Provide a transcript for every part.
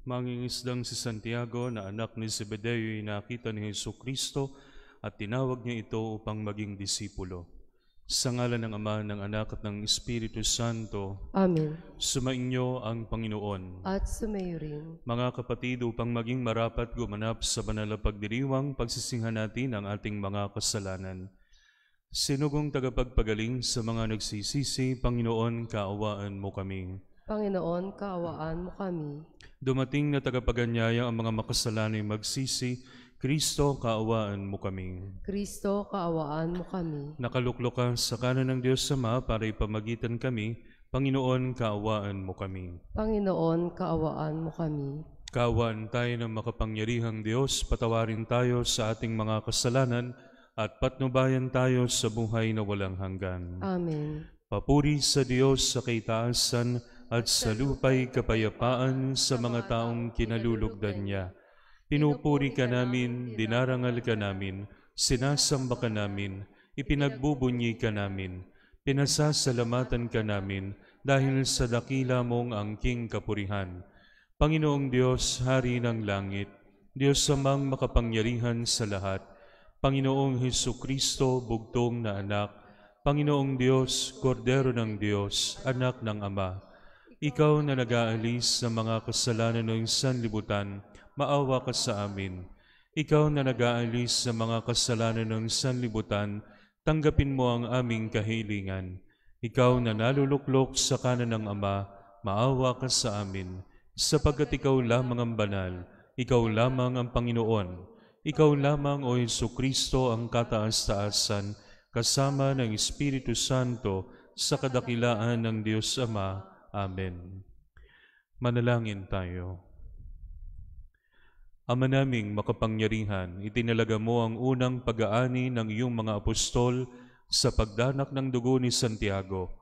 Mangingisdang si Santiago na anak ni Zebedeo ay nakita ni Jesucristo at tinawag niya ito upang maging disipulo. Sa ngalan ng Ama, ng Anak at ng Espiritu Santo. Amen. Sumainyo ang Panginoon. At sumayo rin. Mga kapatid, upang maging marapat gumanap sa banal na pagdiriwang, pagsisinghan natin ang ating mga kasalanan. Sinugong tagapagpagaling sa mga nagsisisi, Panginoon, kaawaan mo kami. Panginoon, kaawaan mo kami. Dumating na tagapaganyaya ang mga makasalanay magsisi, Kristo, kaawaan mo kami. Kristo, kaawaan mo kami. Nakaluklok ka sa kanan ng Diyos Ama para ipamagitan kami, Panginoon, kaawaan mo kami. Panginoon, kaawaan mo kami. Kaawaan tayo ng makapangyarihang Diyos, patawarin tayo sa ating mga kasalanan at patnubayan tayo sa buhay na walang hanggan. Amen. Papuri sa Diyos sa kaitaasan at sa lupa'y kapayapaan sa mga taong kinalulugdan niya. Pinupuri ka namin, dinarangal ka namin, sinasamba ka namin, ipinagbubunyi ka namin, pinasasalamatan ka namin dahil sa dakila mong angking kapurihan. Panginoong Diyos, Hari ng langit, Diyos amang makapangyarihan sa lahat, Panginoong Hesukristo, bugtong na anak, Panginoong Diyos, Kordero ng Diyos, anak ng Ama, Ikaw na nag-aalis sa mga kasalanan ng sanlibutan, maawa ka sa amin. Ikaw na nag-aalis sa mga kasalanan ng sanlibutan, tanggapin mo ang aming kahilingan. Ikaw na naluluklok sa kanan ng Ama, maawa ka sa amin. Sapagkat ikaw lamang ang banal, ikaw lamang ang Panginoon, ikaw lamang, O Jesucristo, ang kataas-taasan, kasama ng Espiritu Santo, sa kadakilaan ng Diyos Ama. Amen. Manalangin tayo. Ama naming makapangyarihan, itinalaga mo ang unang pag-aani ng iyong mga apostol sa pagdanak ng dugo ni Santiago.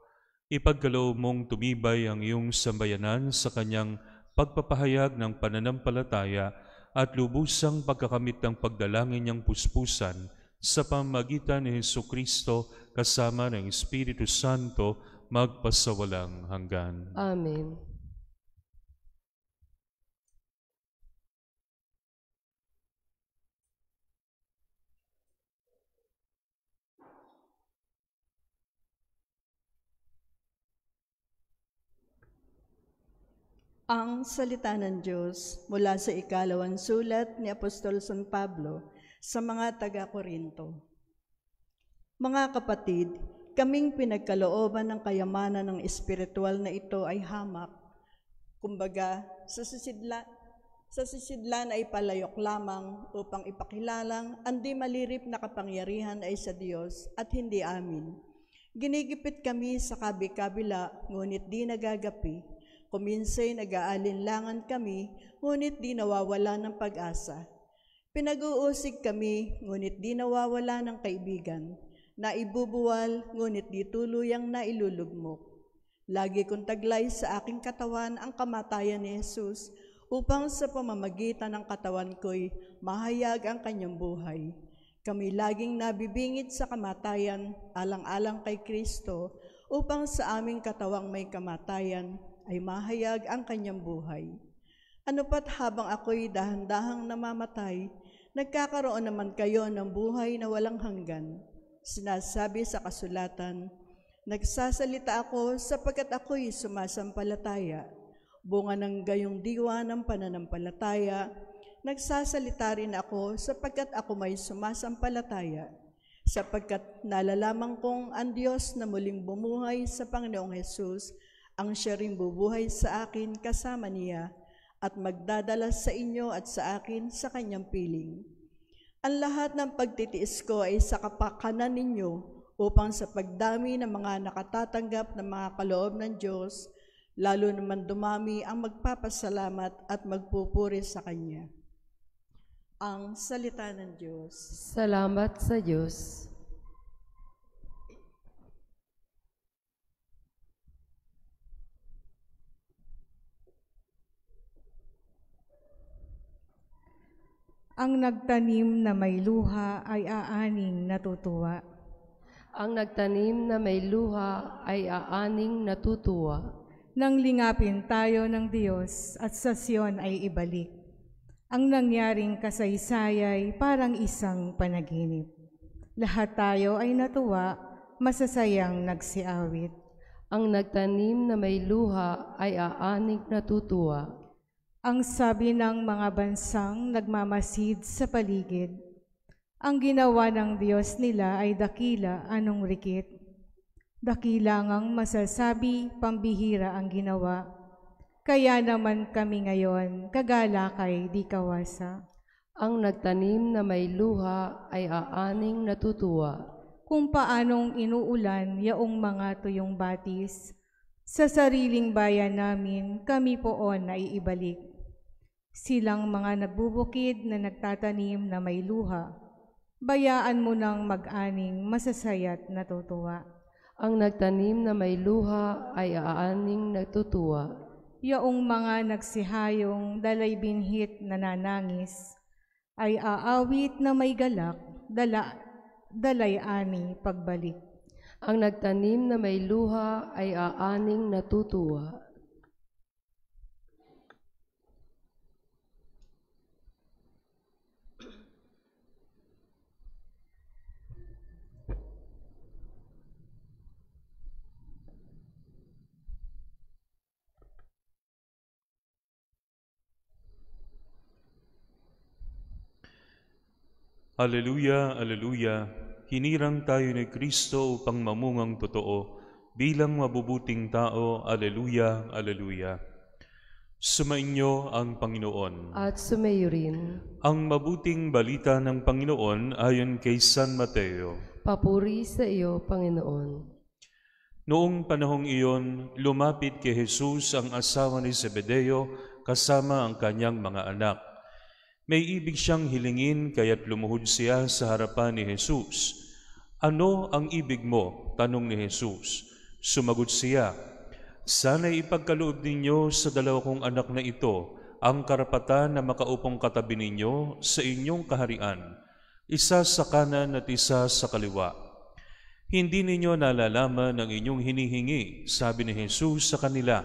Ipagkaloob mong tumibay ang iyong sambayanan sa kanyang pagpapahayag ng pananampalataya at lubusang pagkakamit ng pagdalangin niyang puspusan sa pamamagitan ni Jesucristo kasama ng Espiritu Santo magpasawalang hanggan. Amen. Ang salita ng Diyos mula sa ikalawang sulat ni Apostol San Pablo sa mga taga-Korinto. Mga kapatid, kaming pinagkalooban ng kayamanan ng espiritual na ito ay hamak. Kumbaga, sa sisidlan ay palayok lamang upang ipakilalang ang di malirip na kapangyarihan ay sa Diyos at hindi amin. Ginigipit kami sa kabi-kabila, ngunit di nagagapi. Kuminsay nag-aalinlangan kami, ngunit di nawawala ng pag-asa. Pinag-uusig kami, ngunit di nawawala ng kaibigan. Naibubuwal, ngunit di tuluyang nailulugmok. Lagi kong taglay sa aking katawan ang kamatayan ni Jesus, upang sa pamamagitan ng katawan ko'y mahayag ang kanyang buhay. Kami laging nabibingit sa kamatayan, alang-alang kay Kristo, upang sa aming katawang may kamatayan, ay mahayag ang kanyang buhay. Ano pat habang ako'y dahan-dahang namamatay, nagkakaroon naman kayo ng buhay na walang hanggan. Sinasabi sa kasulatan, nagsasalita ako sapagkat ako'y sumasampalataya. Bunga ng gayong diwa ng pananampalataya, nagsasalita rin ako sapagkat ako may sumasampalataya. Sapagkat nalalaman kong ang Diyos na muling bumuhay sa Panginoong Hesus, ang siya rin bubuhay sa akin kasama niya at magdadala sa inyo at sa akin sa kanyang piling. Ang lahat ng pagtitiis ko ay sa kapakanan ninyo upang sa pagdami ng mga nakatatanggap ng mga kaloob ng Diyos, lalo naman dumami ang magpapasalamat at magpupuri sa Kanya. Ang salita ng Diyos. Salamat sa Diyos. Ang nagtanim na may luha ay aaning natutuwa. Ang nagtanim na may luha ay aaning natutuwa. nang lingapin tayo ng Diyos at sa Sion ay ibalik. Ang nangyaring kasaysayay parang isang panaginip. Lahat tayo ay natuwa, masasayang nagsiawit. Ang nagtanim na may luha ay aaning natutuwa. Ang sabi ng mga bansang nagmamasid sa paligid. Ang ginawa ng Diyos nila ay dakila, anong rikit. Dakilangang masasabi, pambihira ang ginawa. Kaya naman kami ngayon, kagalakay di kawasa. Ang nagtanim na may luha ay aaning natutuwa. Kung paanong inuulan yaong mga tuyong batis, sa sariling bayan namin kami poon ay ibalik. Silang mga nagbubukid na nagtatanim na may luha, bayaan mo ng mag-aning masasaya't natutuwa. Ang nagtanim na may luha ay aaning natutuwa. Yaong mga nagsihayong dalay binhit na nanangis, ay aawit na may galak, dalay ani pagbalik. Ang nagtanim na may luha ay aaning natutuwa. Alleluia, Alleluia. Hinirang tayo ni Kristo upang mamungang totoo bilang mabubuting tao. Alleluia, Alleluia. Sumainyo ang Panginoon. At sumayo rin. Ang mabuting balita ng Panginoon ayon kay San Mateo. Papuri sa iyo, Panginoon. Noong panahong iyon, lumapit kay Jesus ang asawa ni Zebedeo kasama ang kanyang mga anak. May ibig siyang hilingin kaya't lumuhod siya sa harapan ni Jesus. Ano ang ibig mo? Tanong ni Jesus. Sumagot siya, sana'y ipagkaloob ninyo sa dalawa kong anak na ito ang karapatan na makaupong katabi ninyo sa inyong kaharian, isa sa kanan at isa sa kaliwa. Hindi ninyo nalalaman ang inyong hinihingi, sabi ni Jesus sa kanila.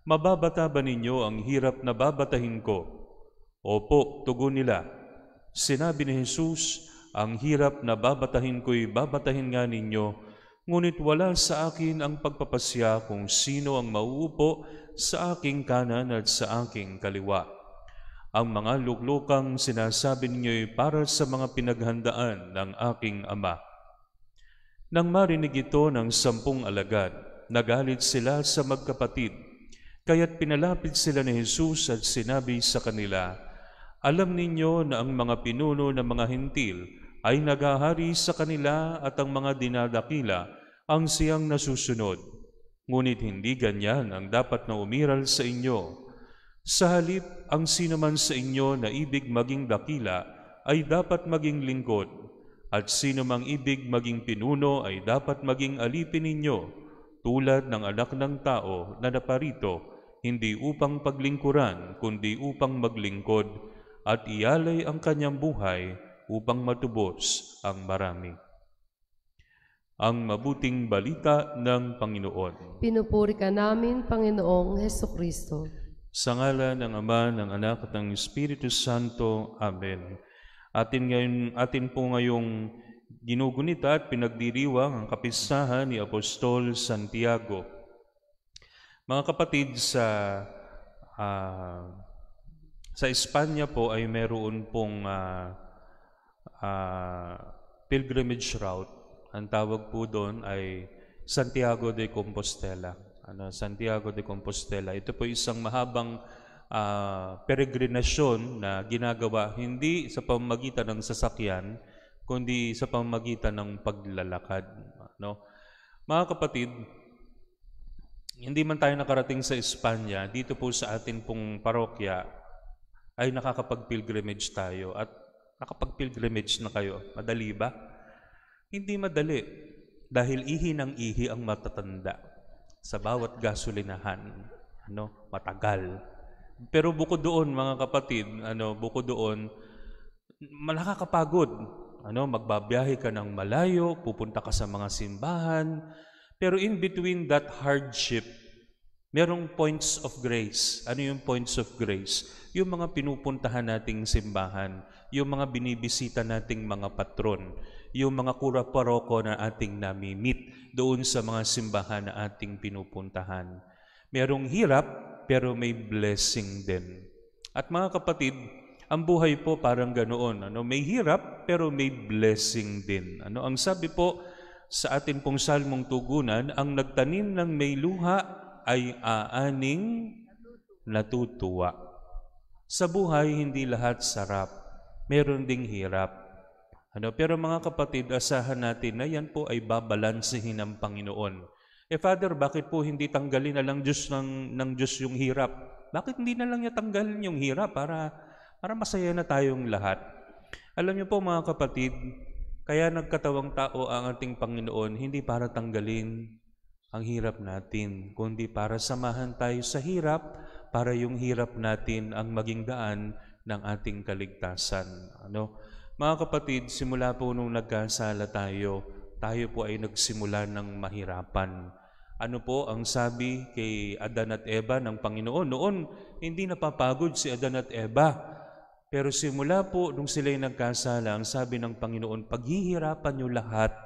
Mababata ba ninyo ang hirap na babatahin ko? Opo, tugon nila. Sinabi ni Jesus, ang hirap na babatahin ko'y babatahin nga ninyo, ngunit wala sa akin ang pagpapasya kung sino ang mauupo sa aking kanan at sa aking kaliwa. Ang mga luklukang sinasabi ninyo'y para sa mga pinaghandaan ng aking Ama. Nang marinig ito ng 10 alagad, nagalit sila sa magkapatid, kaya't pinalapit sila ni Jesus at sinabi sa kanila, alam ninyo na ang mga pinuno ng mga hintil ay naghahari sa kanila at ang mga dinadakila ang siyang nasusunod. Ngunit hindi ganyan ang dapat na umiral sa inyo. Sa halip, ang sinuman sa inyo na ibig maging dakila ay dapat maging lingkod, at sinumang ibig maging pinuno ay dapat maging alipin ninyo, tulad ng anak ng tao na naparito, hindi upang paglingkuran, kundi upang maglingkod, at ialay ang kanyang buhay upang matubos ang marami. Ang mabuting balita ng Panginoon. Pinupuri ka namin, Panginoong Hesukristo. Sa ngalan ng Ama, ng Anak at ng Espiritu Santo. Amen. Atin po ngayong ginugunita at pinagdiriwang ang kapistahan ni Apostol Santiago. Mga kapatid, sa Espanya po ay meron pong pilgrimage route. Ang tawag po doon ay Santiago de Compostela. Santiago de Compostela. Ito po isang mahabang peregrinasyon na ginagawa hindi sa pamamagitan ng sasakyan, kundi sa pamamagitan ng paglalakad. Mga kapatid, hindi man tayo nakarating sa Espanya, dito po sa atin pong parokya, ay nakakapag-pilgrimage tayo. At nakapag-pilgrimage na kayo. Madali ba? Hindi madali. Dahil ihi ng ihi ang matatanda. Sa bawat gasolinahan, matagal. Pero bukod doon, mga kapatid, bukod doon, nakakapagod. Magbabiyahe ka ng malayo, pupunta ka sa mga simbahan. Pero in between that hardship, Merong points of grace. Ano yung points of grace? Yung mga pinupuntahan nating simbahan, yung mga binibisita nating mga patron, yung mga kura-paroko na ating namimit doon sa mga simbahan na ating pinupuntahan. Merong hirap, pero may blessing din. At mga kapatid, ang buhay po parang ganoon. May hirap, pero may blessing din. Ang sabi po sa atin pong salmong tugunan, ang nagtanim ng may luha ay aaning natutuwa. Sa buhay, hindi lahat sarap. Meron ding hirap. Pero mga kapatid, asahan natin na yan po ay babalansehin ng Panginoon. Father, bakit po hindi tanggalin na lang Diyos ng Diyos yung hirap? Bakit hindi na lang niya tanggalin yung hirap para masaya na tayong lahat? Alam niyo po mga kapatid, kaya nagkatawang tao ang ating Panginoon, hindi para tanggalin ang hirap natin, kundi para samahan tayo sa hirap, para yung hirap natin ang maging daan ng ating kaligtasan. Mga kapatid, simula po nung nagkasala tayo po ay nagsimula ng mahirapan. Ano po ang sabi kay Adan at Eva ng Panginoon? Noon, hindi napapagod si Adan at Eva. Pero simula po nung sila'y nagkasala, ang sabi ng Panginoon, paghihirapan niyo lahat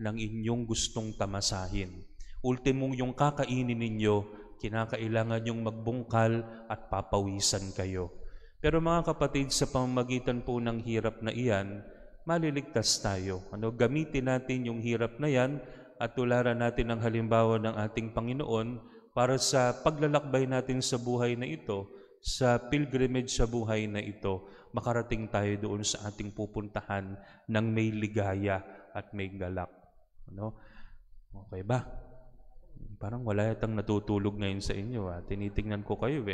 ng inyong gustong tamasahin. Ultimong yung kakainin ninyo, kinakailangan yung magbungkal at papawisan kayo. Pero mga kapatid, sa pamamagitan po ng hirap na iyan, maliligtas tayo. Gamitin natin yung hirap na yan at tularan natin ang halimbawa ng ating Panginoon para sa paglalakbay natin sa buhay na ito, sa pilgrimage sa buhay na ito, makarating tayo doon sa ating pupuntahan ng may ligaya at may galak. Okay ba? Parang wala yatang natutulog ngayon sa inyo. Tinitingnan ko kayo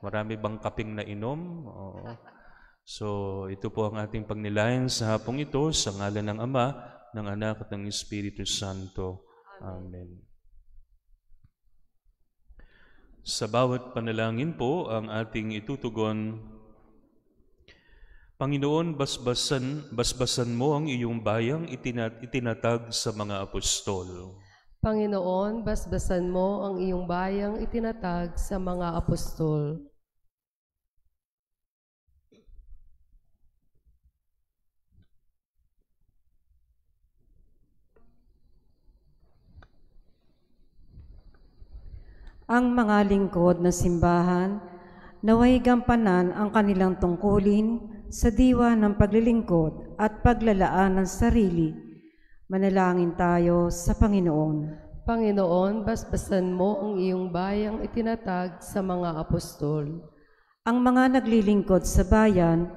Marami bang kaping na inom? Oo. So, ito po ang ating pagnilayan sa hapong ito, sa ngalan ng Ama, ng Anak at ng Espiritu Santo. Amen. Sa bawat panalangin po ang ating itutugon, Panginoon, basbasan mo ang iyong bayang itinatag sa mga apostol. Panginoon, basbasan mo ang iyong bayang itinatag sa mga apostol. Ang mga lingkod na simbahan, naway gampanan ang kanilang tungkulin sa diwa ng paglilingkod at paglalaan ng sarili. Manalangin tayo sa Panginoon. Panginoon, basbasan mo ang iyong bayang itinatag sa mga apostol. Ang mga naglilingkod sa bayan,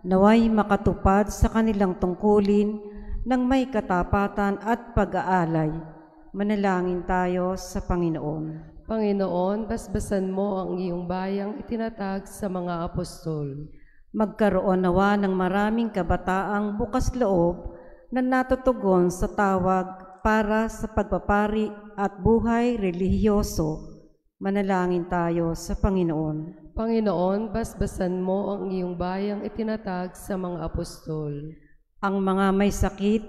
naway makatupad sa kanilang tungkulin ng may katapatan at pag-aalay. Manalangin tayo sa Panginoon. Panginoon, basbasan mo ang iyong bayang itinatag sa mga apostol. Magkaroon nawa ng maraming kabataang bukas loob na natutugon sa tawag para sa pagpapari at buhay relihiyoso. Manalangin tayo sa Panginoon. Panginoon, basbasan mo ang iyong bayang itinatag sa mga apostol. Ang mga may sakit,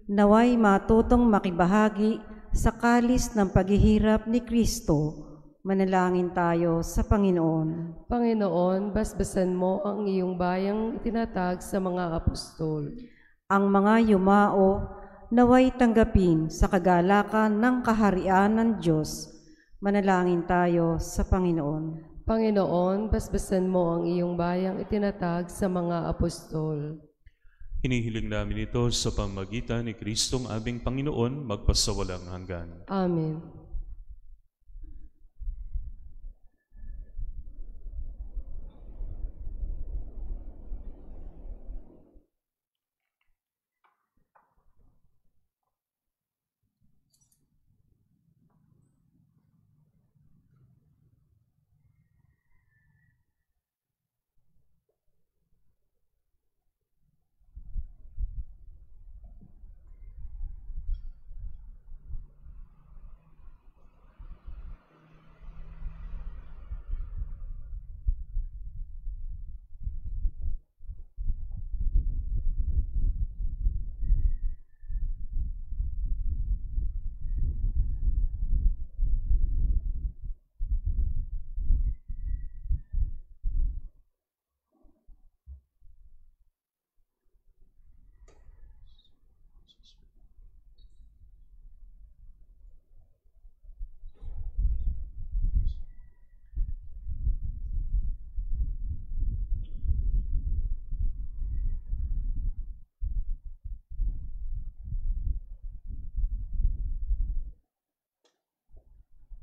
naway matutong makibahagi sa kalis ng paghihirap ni Kristo. Manalangin tayo sa Panginoon. Panginoon, basbasan mo ang iyong bayang itinatag sa mga apostol. Ang mga yumao, naway tanggapin sa kagalakan ng kaharian ng Diyos. Manalangin tayo sa Panginoon. Panginoon, basbasan mo ang iyong bayang itinatag sa mga apostol. Hinihiling namin ito sa pamamagitan ni Kristong aming Panginoon, magpasawalang hanggan. Amen.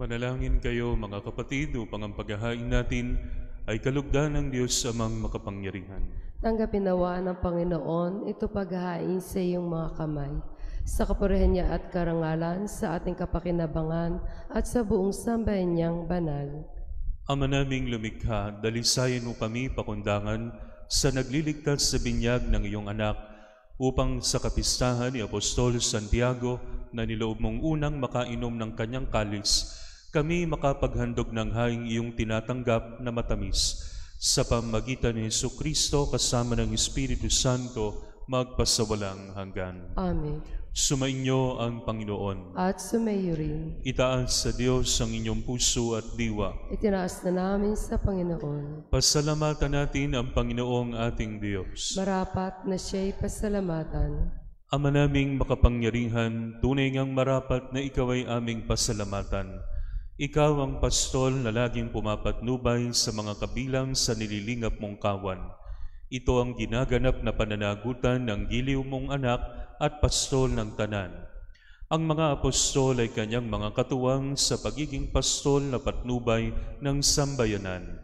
Manalangin kayo mga kapatid upang ang paghahain natin ay kalugdan ng Diyos amang makapangyarihan. Tanggapin nawa ng Panginoon ito paghahain sa iyong mga kamay, sa kapurihan niya at karangalan, sa ating kapakinabangan at sa buong sambayan niyang banal. Ama naming lumikha, dalisayan mo kami pakundangan sa nagliligtas sa binyag ng iyong anak, upang sa kapistahan ni Apostol Santiago na niloob mong unang makainom ng kanyang kalis, kami makapaghandog ng haing iyong tinatanggap na matamis. Sa pamamagitan ni Jesucristo kasama ng Espiritu Santo, magpasawalang hanggan. Amen. Sumainyo ang Panginoon. At sumayo rin. Itaas sa Diyos ang inyong puso at diwa. Itinaas na namin sa Panginoon. Pasalamatan natin ang Panginoong ating Diyos. Marapat na siya'y pasalamatan. Ama naming makapangyarihan, tunay ngang marapat na ikaw ay aming pasalamatan. Ikaw ang pastol na laging pumapatnubay sa mga kabilang sa nililingap mong kawan. Ito ang ginaganap na pananagutan ng giliw mong anak at pastol ng tanan. Ang mga apostol ay kanyang mga katuwang sa pagiging pastol na patnubay ng sambayanan.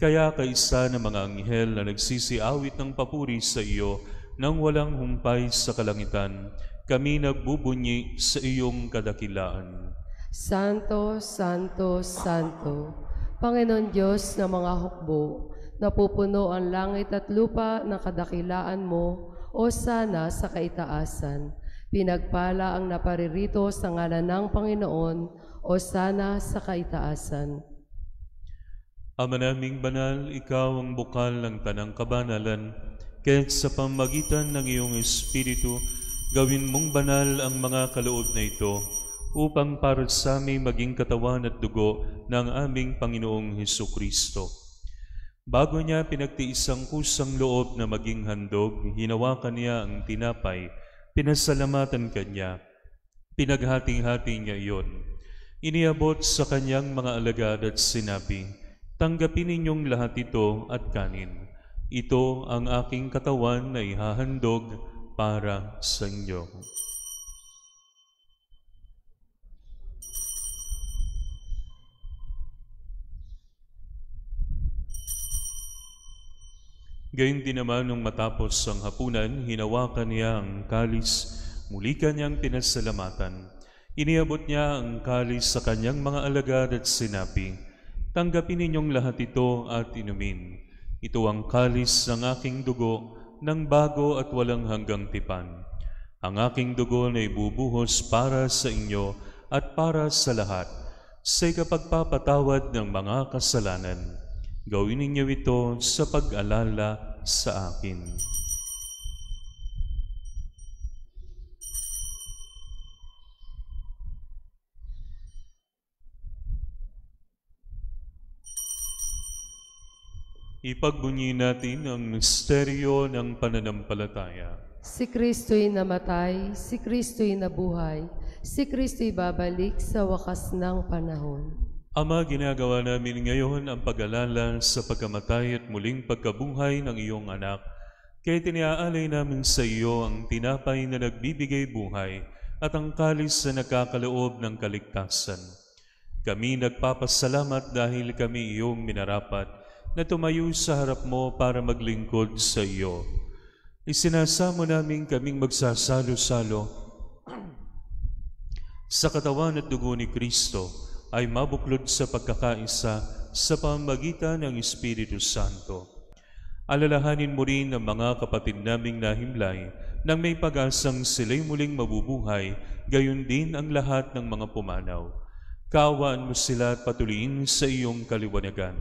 Kaya kaisa ng mga anghel na nagsisiawit ng papuri sa iyo nang walang humpay sa kalangitan, kami nagbubunyi sa iyong kadakilaan. Santo, Santo, Santo, Panginoon Diyos ng mga hukbo, napupuno ang langit at lupa ng kadakilaan mo, o sana sa kaitaasan. Pinagpala ang naparirito sa ngalan ng Panginoon, o sana sa kaitaasan. Ama naming banal, ikaw ang bukal ng tanang kabanalan, kaya't sa pamamagitan ng iyong Espiritu, gawin mong banal ang mga kaloob na ito, upang para sa amin maging katawan at dugo ng aming Panginoong Hesukristo. Bago niya pinagtiis ang kusang loob na maging handog, hinawakan niya ang tinapay, pinasalamatan kanya, pinaghati-hati niya iyon. Iniabot sa kanyang mga alagad at sinabi, "Tanggapin ninyong lahat ito at kanin. Ito ang aking katawan na ihahandog para sa inyo." Gayun din naman nung matapos ang hapunan, hinawakan niya ang kalis, muli kanyang pinasalamatan. Iniabot niya ang kalis sa kanyang mga alagad at sinabi, "Tanggapin ninyong lahat ito at inumin. Ito ang kalis ng aking dugo ng bago at walang hanggang tipan. Ang aking dugo na ibubuhos para sa inyo at para sa lahat, sa ikapagpapatawad ng mga kasalanan. Gawin ninyo ito sa pag-alala sa akin." Ipagbunyi natin ang misteryo ng pananampalataya. Si Kristo'y namatay, si Kristo'y nabuhay, si Kristo'y babalik sa wakas ng panahon. Ama, ginagawa namin ngayon ang pag-alala sa pagkamatay at muling pagkabuhay ng iyong anak. Kaya tiniaalay namin sa iyo ang tinapay na nagbibigay buhay at ang kalis na nagkakaloob ng kaligtasan. Kami nagpapasalamat dahil kami iyong minarapat na tumayo sa harap mo para maglingkod sa iyo. Isinasamo namin kaming magsasalo-salo sa katawan at dugo ni Kristo ay mabuklod sa pagkakaisa sa pamamagitan ng Espiritu Santo. Alalahanin mo rin ang mga kapatid naming nahimlay nang may pag-asang sila'y muling mabubuhay, gayon din ang lahat ng mga pumanaw. Kaawaan mo sila at patuloyin sa iyong kaliwanagan.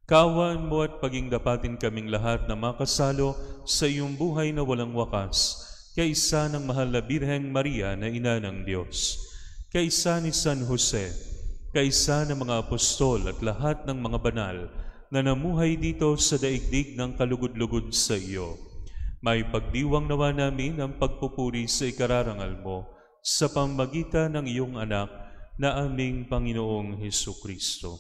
Kaawaan mo at paging dapatin kaming lahat na makasalo sa iyong buhay na walang wakas, kaisa ng mahal na Birheng Maria na Ina ng Diyos, kaisa ni San Jose, kaisa ng mga apostol at lahat ng mga banal na namuhay dito sa daigdig ng kalugod-lugod sa iyo. May pagdiwang nawa namin ang pagpupuri sa ikararangal mo sa pamamagitan ng iyong anak na aming Panginoong Hesukristo.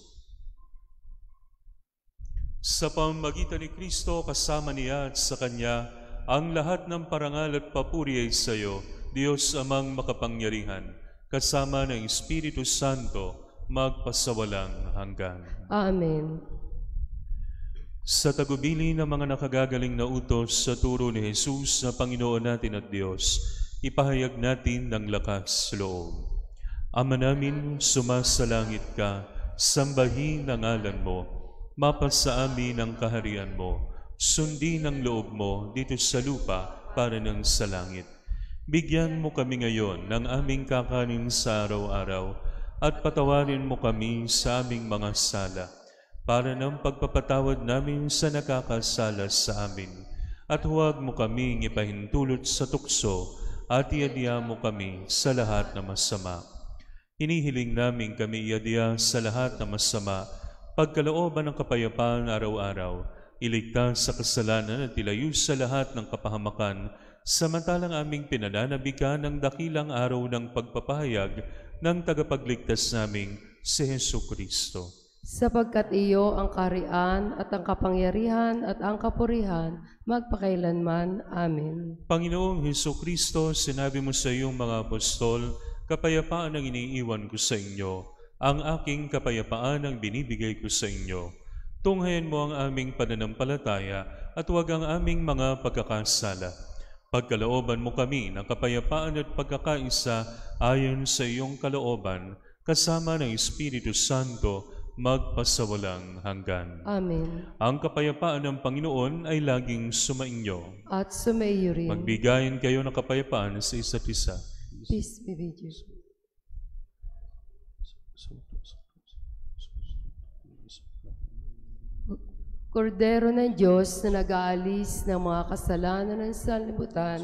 Sa pamamagitan ni Kristo, kasama niya at sa Kanya, ang lahat ng parangal at papuri ay sa iyo, Diyos Amang makapangyarihan, kasama ng Espiritu Santo, magpasawalang hanggan. Amen. Sa tagubili ng mga nakagagaling na utos sa turo ni Jesus na Panginoon natin at Diyos, ipahayag natin ng lakas loob. Ama namin, sumasalangit ka, sambahin ang ngalan mo, mapasa amin ang kaharian mo, sundin ang loob mo dito sa lupa para ng sa langit. Bigyan mo kami ngayon ng aming kakanin sa araw-araw at patawarin mo kami sa aming mga sala para ng pagpapatawad namin sa nakakasala sa amin. At huwag mo kaming ipahintulot sa tukso at iadya mo kami sa lahat na masama. Hinihiling namin kami iadya sa lahat na masama, pagkalooban ng kapayapaan araw-araw, iligtas sa kasalanan at ilayo sa lahat ng kapahamakan, samantalang aming pinananabikan ng dakilang araw ng pagpapahayag ng tagapagligtas naming si Hesu Kristo. Sapagkat iyo ang kaharian at ang kapangyarihan at ang kapurihan magpakailanman. Amen. Panginoong Hesu Kristo, sinabi mo sa iyong mga apostol, kapayapaan ang iniiwan ko sa inyo, ang aking kapayapaan ang binibigay ko sa inyo. Tunghayan mo ang aming pananampalataya at huwag ang aming mga pagkakasala. Pagkalooban mo kami ng kapayapaan at pagkakaisa ayon sa iyong kalooban, kasama ng Espiritu Santo, magpasawalang hanggan. Amen. Ang kapayapaan ng Panginoon ay laging sumainyo. At sumaiyo rin. Magbigayan kayo ng kapayapaan sa isa't isa. Peace be with you. Kordero ng Diyos na nag-aalis ng mga kasalanan ng sanlibutan,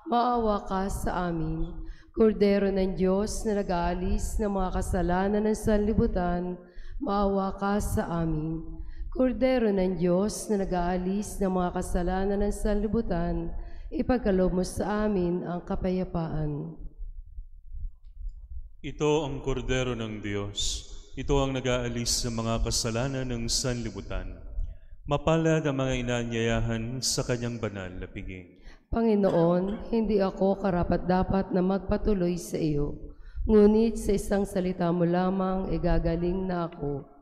maawa ka sa amin. Kordero ng Diyos na nag-aalis ng mga kasalanan ng sanlibutan, maawa ka sa amin. Kordero ng Diyos na nag-aalis ng mga kasalanan ng sanlibutan, ipagkaloob mo sa amin ang kapayapaan. Ito ang kordero ng Diyos. Ito ang nag-aalis ng mga kasalanan ng sanlibutan. Mapalad ang mga inaanyayahan sa kanyang banal na piging. Panginoon, hindi ako karapat-dapat na magpatuloy sa iyo, ngunit sa isang salita mo lamang igagaling na ako.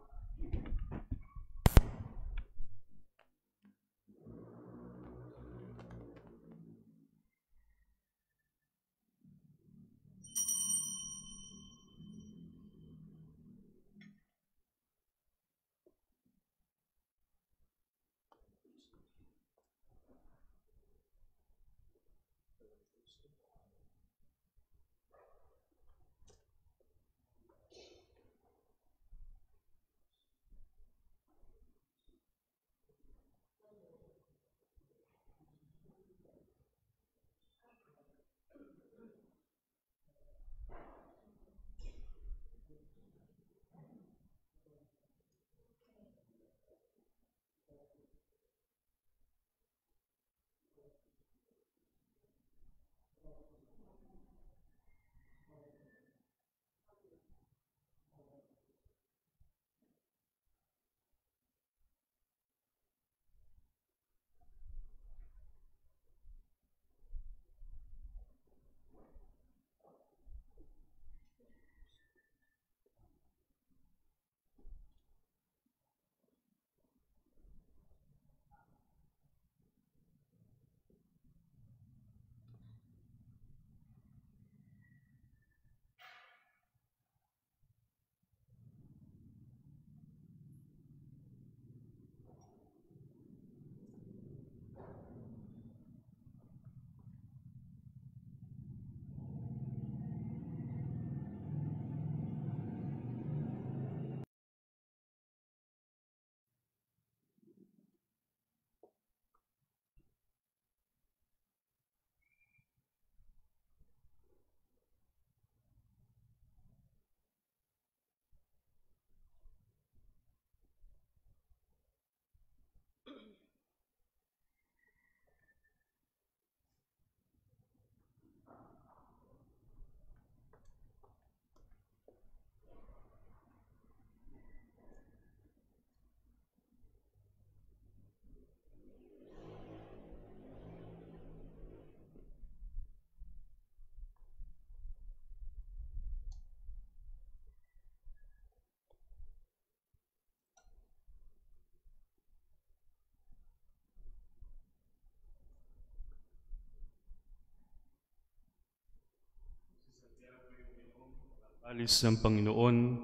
Alis ng Panginoon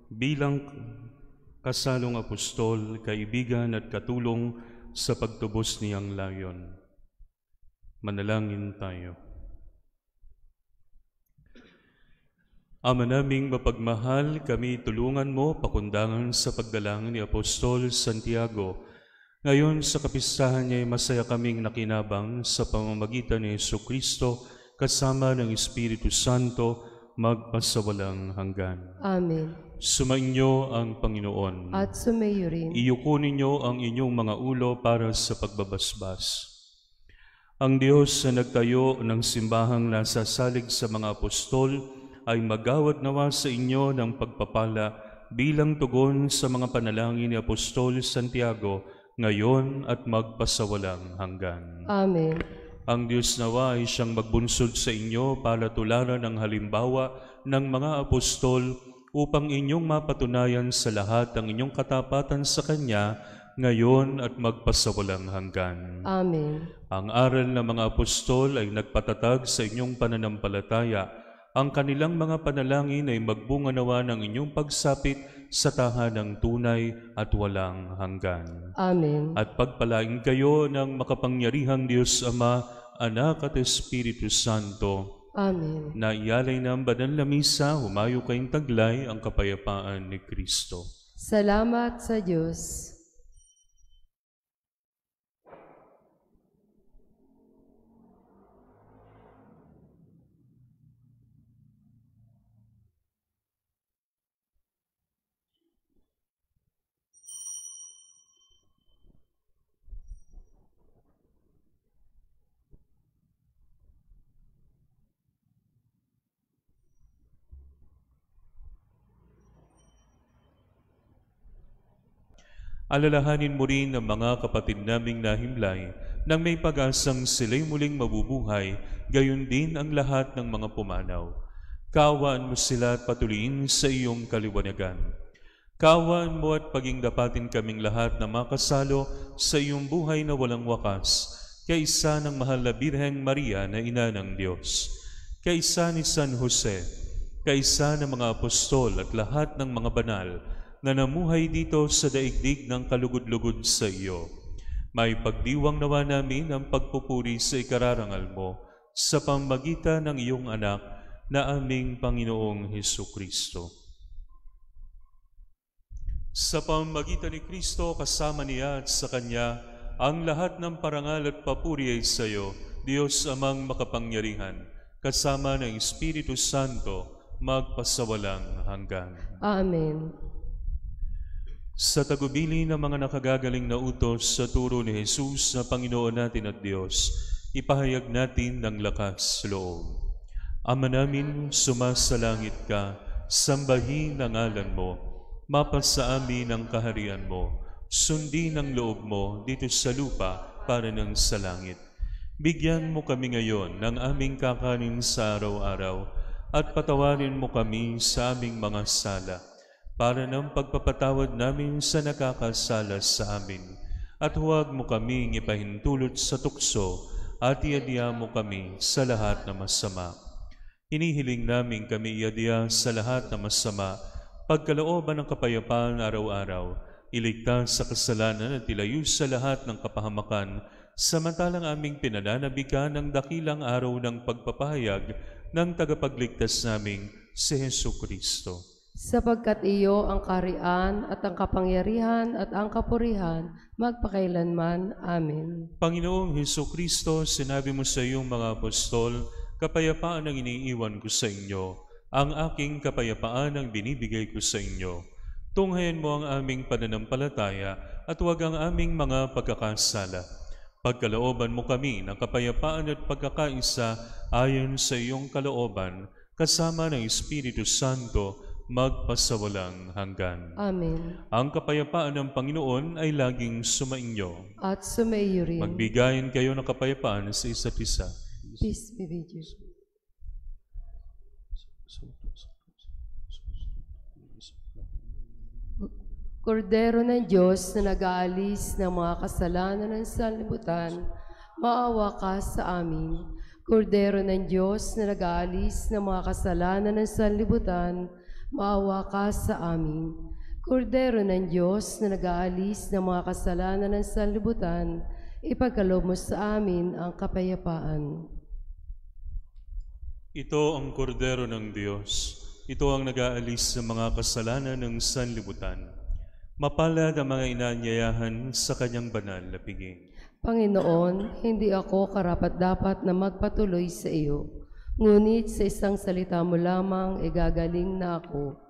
bilang kasalong apostol, kaibigan at katulong sa pagtubos niyang layon. Manalangin tayo. Ama naming mapagmahal, kami tulungan mo pakundangan sa pagdalangin ni Apostol Santiago. Ngayon sa kapistahan niya ay masaya kaming nakinabang sa pamamagitan ni Jesucristo kasama ng Espiritu Santo magpasawalang hanggan. Amen. Sumainyo ang Panginoon. At sumayo rin. Iyuko ninyo ang inyong mga ulo para sa pagbabasbas. Ang Diyos na nagtayo ng simbahang nasasalig sa mga apostol ay magawad nawa sa inyo ng pagpapala bilang tugon sa mga panalangin ni Apostol Santiago ngayon at magpasawalang hanggan. Amen. Ang Diyos nawa ay siyang magbunsod sa inyo para tularan ang halimbawa ng mga apostol upang inyong mapatunayan sa lahat ang inyong katapatan sa Kanya ngayon at magpasawalang hanggan. Amen. Ang aral ng mga apostol ay nagpatatag sa inyong pananampalataya. Ang kanilang mga panalangin ay magbunga nawa ng inyong pagsapit sa tahanang tunay at walang hanggan. Amen. At pagpalain kayo ng makapangyarihang Diyos Ama, Anak at Espiritu Santo, Amen. na ialay ng banal na misa, humayo kayong taglay ang kapayapaan ni Kristo. Salamat sa Diyos. Alalahanin mo rin ang mga kapatid naming nahimlay nang may pag-asang sila'y muling mabubuhay, gayon din ang lahat ng mga pumanaw. Kaawaan mo sila at patuloyin sa iyong kaliwanagan. Kaawaan mo at paging dapatin kaming lahat na makasalo sa iyong buhay na walang wakas, kaysa ng mahal na Birheng Maria na ina ng Diyos, kaysa ni San Jose, kaysa ng mga apostol at lahat ng mga banal na namuhay dito sa daigdig ng kalugod-lugod sa iyo. May pagdiwang nawa namin ang pagpupuri sa ikararangal mo sa pamamagitan ng iyong anak na aming Panginoong Hesukristo. Sa pamamagitan ni Kristo, kasama niya at sa Kanya, ang lahat ng parangal at papuri ay sa iyo, Diyos Amang makapangyarihan, kasama ng Espiritu Santo, magpasawalang hanggan. Amen. Sa tagubili ng mga nakagagaling na utos sa turo ni Jesus na Panginoon natin at Diyos, ipahayag natin ng lakas loob. Ama namin, sumasalangit ka, sambahin ang ngalan mo, mapasa amin ang kaharian mo, sundin ang loob mo dito sa lupa para ng sa langit. Bigyan mo kami ngayon ng aming kakanin sa araw-araw at patawarin mo kami sa aming mga sala, para ng pagpapatawad namin sa nakakasala sa amin. At huwag mo kaming ipahintulot sa tukso at iadya mo kami sa lahat na masama. Hinihiling namin kami iadya sa lahat na masama, pagkalooban ng kapayapaan araw-araw, iligtas sa kasalanan at ilayo sa lahat ng kapahamakan, samantalang aming pinananabikan ng dakilang araw ng pagpapahayag ng tagapagligtas naming si Jesucristo. Sapagkat iyo ang kaharian at ang kapangyarihan at ang kapurihan magpakailanman. Amen. Panginoong Hesukristo, sinabi mo sa iyong mga apostol, kapayapaan ang iniiwan ko sa inyo, ang aking kapayapaan ang binibigay ko sa inyo. Tunghayan mo ang aming pananampalataya at huwag ang aming mga pagkakasala. Pagkalooban mo kami ng kapayapaan at pagkakaisa ayon sa iyong kalooban, kasama ng Espiritu Santo, magpasawalang hanggan. Amen. Ang kapayapaan ng Panginoon ay laging sumainyo. At sumayo rin. Magbigayin kayo ng kapayapaan sa isa't isa. Peace be with you. Kordero ng Diyos na nag-aalis ng mga kasalanan ng sanlibutan, maawa ka sa amin. Kordero ng Diyos na nag-aalis ng mga kasalanan ng sanlibutan, maawa ka sa amin. Kordero ng Diyos na nag-aalis ng mga kasalanan ng sanlibutan, ipagkaloob mo sa amin ang kapayapaan. Ito ang kordero ng Diyos. Ito ang nag-aalis sa mga kasalanan ng sanlibutan. Mapalad ang mga inaanyayahan sa kanyang banal na piging. Panginoon, hindi ako karapat-dapat na magpatuloy sa iyo, ngunit sa isang salita mo lamang, igagaling na ako.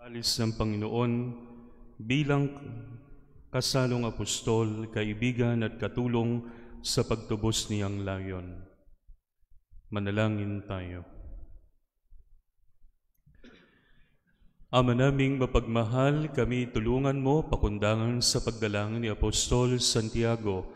Alis ng Panginoon bilang kasalong apostol, kaibigan at katulong sa pagtubos niyang layon. Manalangin tayo. Ama naming mapagmahal, kami tulungan mo pakundangan sa pagdalangin ni Apostol Santiago.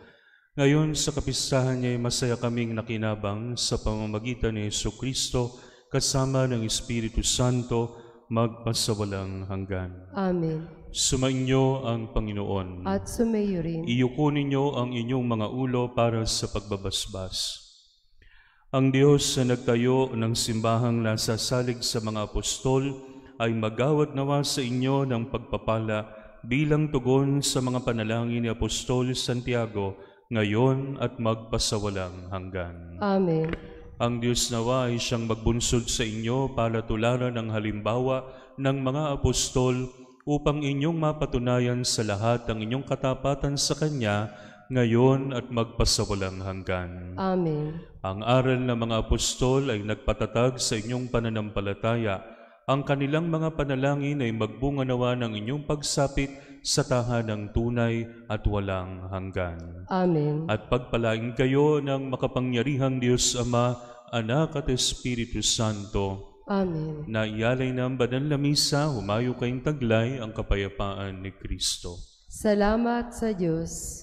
Ngayon sa kapistahan niya ay masaya kaming nakinabang sa pamamagitan ni Jesucristo kasama ng Espiritu Santo magpasawalang hanggan. Amen. Sumainyo ang Panginoon. At sumayo rin. Iyuko ninyo ang inyong mga ulo para sa pagbabasbas. Ang Diyos na nagtayo ng simbahang nasasalig sa mga apostol ay magawad nawa sa inyo ng pagpapala bilang tugon sa mga panalangin ni Apostol Santiago ngayon at magpasawalang hanggan. Amen. Ang Diyos nawa ay siyang magbunsod sa inyo para tularan ang halimbawa ng mga apostol upang inyong mapatunayan sa lahat ang inyong katapatan sa Kanya ngayon at magpasawalang hanggan. Amen. Ang aral ng mga apostol ay nagpatatag sa inyong pananampalataya. Ang kanilang mga panalangin ay magbunga nawa ng inyong pagsapit sa tahanang tunay at walang hanggan. Amen. At pagpalain kayo ng makapangyarihang Diyos Ama, Anak at Espiritu Santo, Amen. na ialay ng banal na misa, humayo kayong taglay ang kapayapaan ni Kristo. Salamat sa Diyos.